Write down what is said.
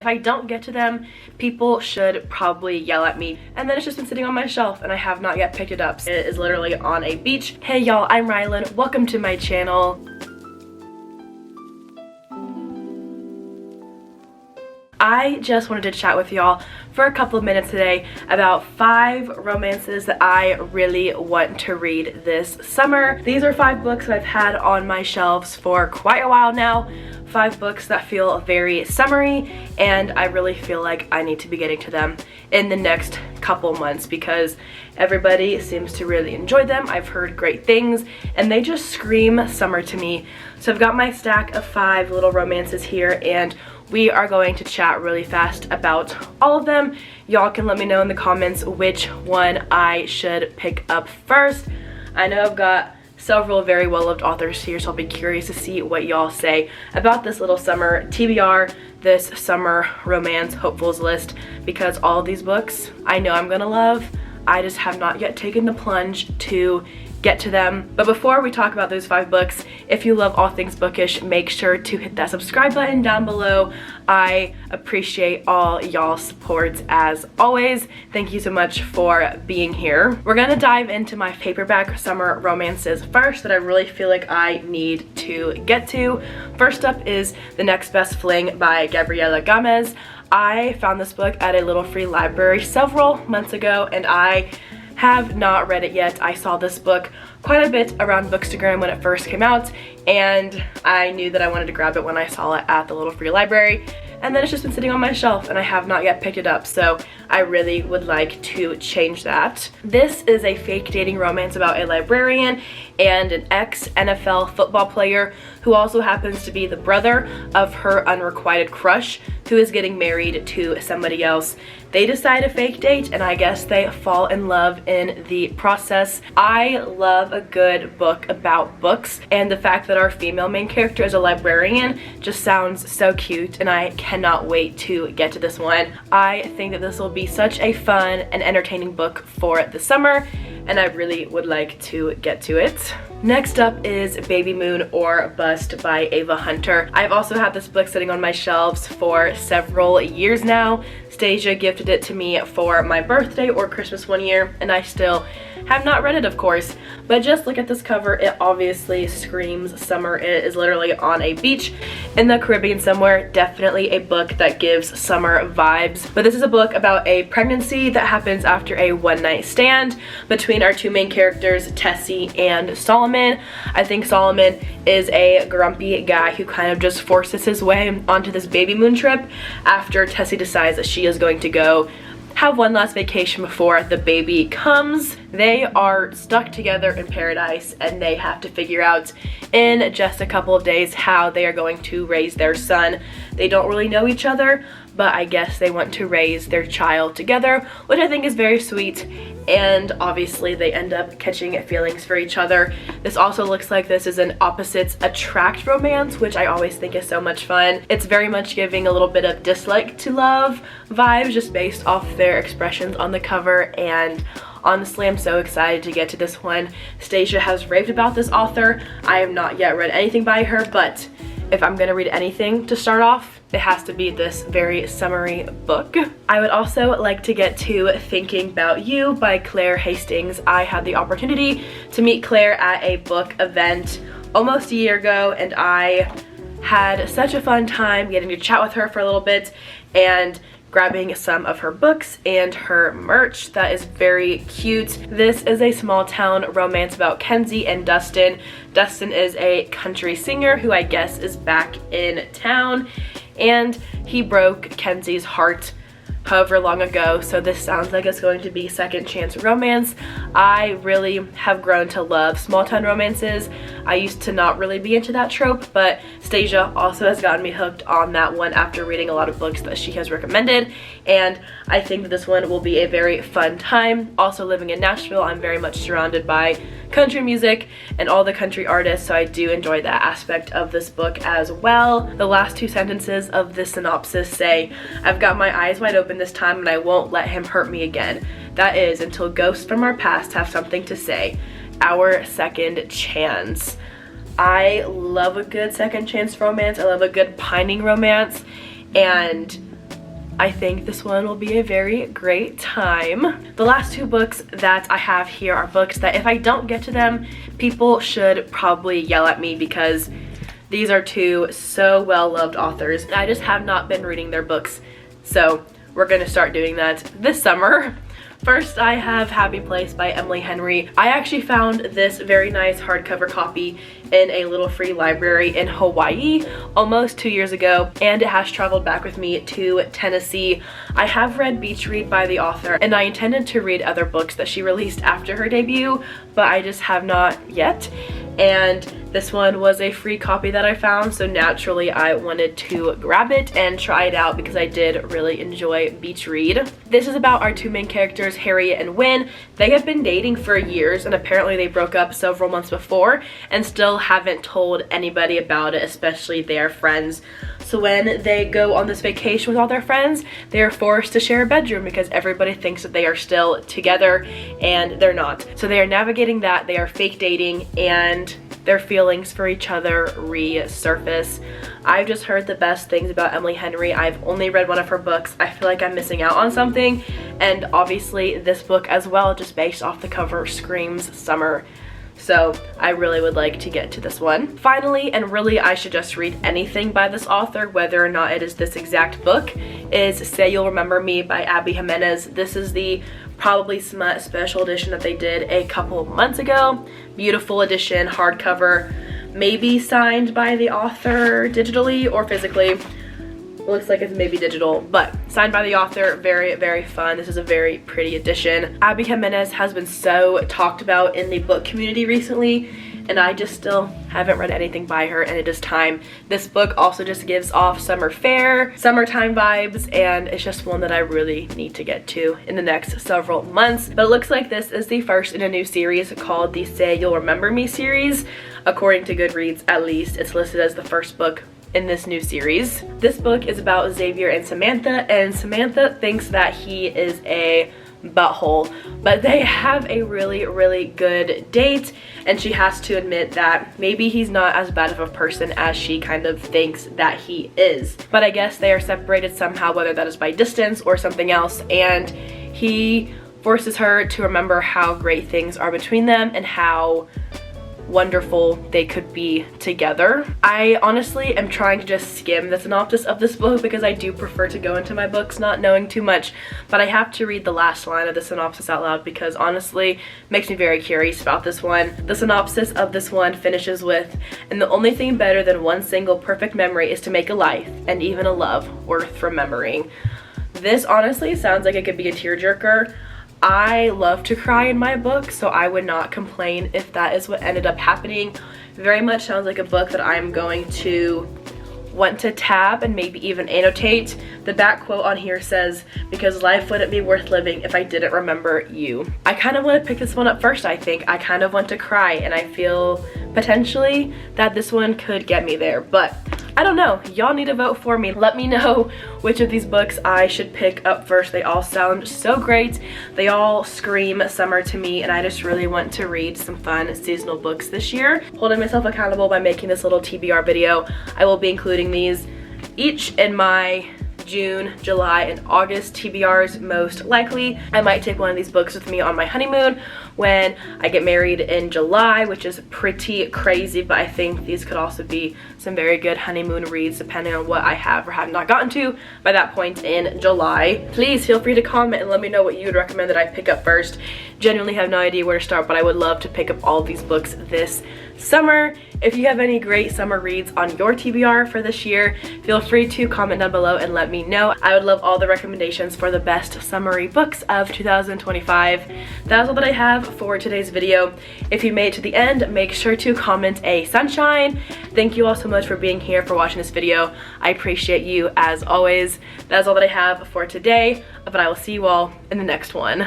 I don't get to them, people should probably yell at me. And then it's just been sitting on my shelf and I have not yet picked it up. It is literally on a beach. Hey y'all, I'm Rylan. Welcome to my channel. I just wanted to chat with y'all for a couple of minutes today about 5 romances that I really want to read this summer. These are 5 books that I've had on my shelves for quite a while now. 5 books that feel very summery, and I really feel like I need to be getting to them in the next couple months because everybody seems to really enjoy them. I've heard great things and they just scream summer to me. So I've got my stack of 5 little romances here and we are going to chat really fast about all of them. Y'all can let me know in the comments which one I should pick up first. I know I've got several very well-loved authors here, so I'll be curious to see what y'all say about this little summer TBR, this summer romance hopefuls list, because all of these books I know I'm gonna love. I just have not yet taken the plunge to get to them. But before we talk about those 5 books, if you love all things bookish, make sure to hit that subscribe button down below. I appreciate all y'all's support as always. Thank you so much for being here. We're gonna dive into my paperback summer romances first that I really feel like I need to get to. First up is The Next Best Fling by Gabriela Gomez. I found this book at a little free library several months ago and I have not read it yet. I saw this book quite a bit around Bookstagram when it first came out and I knew that I wanted to grab it when I saw it at the little free library, and then it's just been sitting on my shelf and I have not yet picked it up, so I really would like to change that. This is a fake dating romance about a librarian and an ex-NFL football player who also happens to be the brother of her unrequited crush who is getting married to somebody else. They decide to fake date and I guess they fall in love in the process. I love a good book about books, and the fact that our female main character is a librarian just sounds so cute and I cannot wait to get to this one. I think that this will be such a fun and entertaining book for the summer and I really would like to get to it. Next up is Baby Moon or Bust by Ava Hunter. I've also had this book sitting on my shelves for several years now. Stasia gifted it to me for my birthday or Christmas one year and I still have not read it, of course, but just look at this cover. It obviously screams summer. It is literally on a beach in the Caribbean somewhere. Definitely a book that gives summer vibes. But this is a book about a pregnancy that happens after a one-night stand between our 2 main characters, Tessie and Solomon. I think Solomon is a grumpy guy who kind of just forces his way onto this baby moon trip after Tessie decides that she is going to go have one last vacation before the baby comes. They are stuck together in paradise and they have to figure out in just a couple of days how they are going to raise their son. They don't really know each other, but I guess they want to raise their child together, which I think is very sweet, and obviously they end up catching feelings for each other. This also looks like this is an opposites attract romance, which I always think is so much fun. It's very much giving a little bit of dislike to love vibes just based off their expressions on the cover, and honestly, I'm so excited to get to this one. Stasia has raved about this author. I have not yet read anything by her, but if I'm gonna read anything to start off, it has to be this very summery book. I would also like to get to Thinking About You by Claire Hastings. I had the opportunity to meet Claire at a book event almost a year ago and I had such a fun time getting to chat with her for a little bit and grabbing some of her books and her merch that is very cute. This is a small town romance about Kenzie and Dustin. Dustin is a country singer who I guess is back in town and he broke Kenzie's heart however long ago, so this sounds like it's going to be second chance romance. I really have grown to love small town romances. I used to not really be into that trope, but Stasia also has gotten me hooked on that one after reading a lot of books that she has recommended, and I think that this one will be a very fun time. Also, living in Nashville, I'm very much surrounded by country music and all the country artists, so I do enjoy that aspect of this book as well. The last 2 sentences of this synopsis say, "I've got my eyes wide open this time and I won't let him hurt me again. That is, until ghosts from our past have something to say. Our second chance." I love a good second chance romance. I love a good pining romance, and I think this one will be a very great time. The last two books that I have here are books that if I don't get to them, people should probably yell at me because these are two so well-loved authors. I just have not been reading their books, so we're gonna start doing that this summer. First, I have Happy Place by Emily Henry. I actually found this very nice hardcover copy in a little free library in Hawaii almost 2 years ago, and it has traveled back with me to Tennessee. I have read Beach Read by the author, and I intended to read other books that she released after her debut, but I just have not yet. And this one was a free copy that I found, so naturally I wanted to grab it and try it out because I did really enjoy Beach Read. This is about our two main characters, Harriet and Wynne. They have been dating for years, and apparently they broke up several months before and still haven't told anybody about it, especially their friends. So when they go on this vacation with all their friends, they are forced to share a bedroom because everybody thinks that they are still together, and they're not. So they are navigating that. They are fake dating, and their feelings for each other resurface. I've just heard the best things about Emily Henry. I've only read one of her books. I feel like I'm missing out on something, and obviously this book as well, just based off the cover, screams summer. So I really would like to get to this one. Finally, and really I should just read anything by this author, whether or not it is this exact book, is Say You'll Remember Me by Abby Jimenez. This is the probably smut special edition that they did a couple of months ago. Beautiful edition, hardcover, maybe signed by the author digitally or physically. Looks like it's maybe digital, but signed by the author. Very, very fun. This is a very pretty edition. Abby Jimenez has been so talked about in the book community recently, and I just still haven't read anything by her, and it is time. This book also just gives off summer fair, summertime vibes, and it's just one that I really need to get to in the next several months. But it looks like this is the first in a new series called the Say You'll Remember Me series. According to Goodreads, at least, it's listed as the first book in this new series. This book is about Xavier and Samantha thinks that he is a butthole, but they have a really, really good date, and she has to admit that maybe he's not as bad of a person as she kind of thinks that he is. But I guess they are separated somehow, whether that is by distance or something else, and he forces her to remember how great things are between them and how wonderful they could be together. I honestly am trying to just skim the synopsis of this book because I do prefer to go into my books not knowing too much, but I have to read the last line of the synopsis out loud because honestly it makes me very curious about this one. The synopsis of this one finishes with, "And the only thing better than one single perfect memory is to make a life, and even a love, worth remembering." This honestly sounds like it could be a tearjerker. I love to cry in my book, so I would not complain if that is what ended up happening. Very much sounds like a book that I'm going to want to tab and maybe even annotate. The back quote on here says, "Because life wouldn't be worth living if I didn't remember you." I kind of want to pick this one up first, I think. I kind of want to cry, and I feel potentially that this one could get me there, but I don't know. Y'all need to vote for me. Let me know which of these books I should pick up first. They all sound so great. They all scream summer to me, and I just really want to read some fun seasonal books this year. Holding myself accountable by making this little TBR video. I will be including these each in my June, July, and August TBRs most likely. I might take one of these books with me on my honeymoon when I get married in July, which is pretty crazy, but I think these could also be some very good honeymoon reads depending on what I have or have not gotten to by that point in July. Please feel free to comment and let me know what you would recommend that I pick up first. Genuinely have no idea where to start, but I would love to pick up all of these books this summer. If you have any great summer reads on your TBR for this year, feel free to comment down below and let me know. I would love all the recommendations for the best summery books of 2025. That's all that I have for today's video. If you made it to the end, make sure to comment a sunshine. Thank you all so much for being here, for watching this video. I appreciate you as always. That's all that I have for today, but I will see you all in the next one.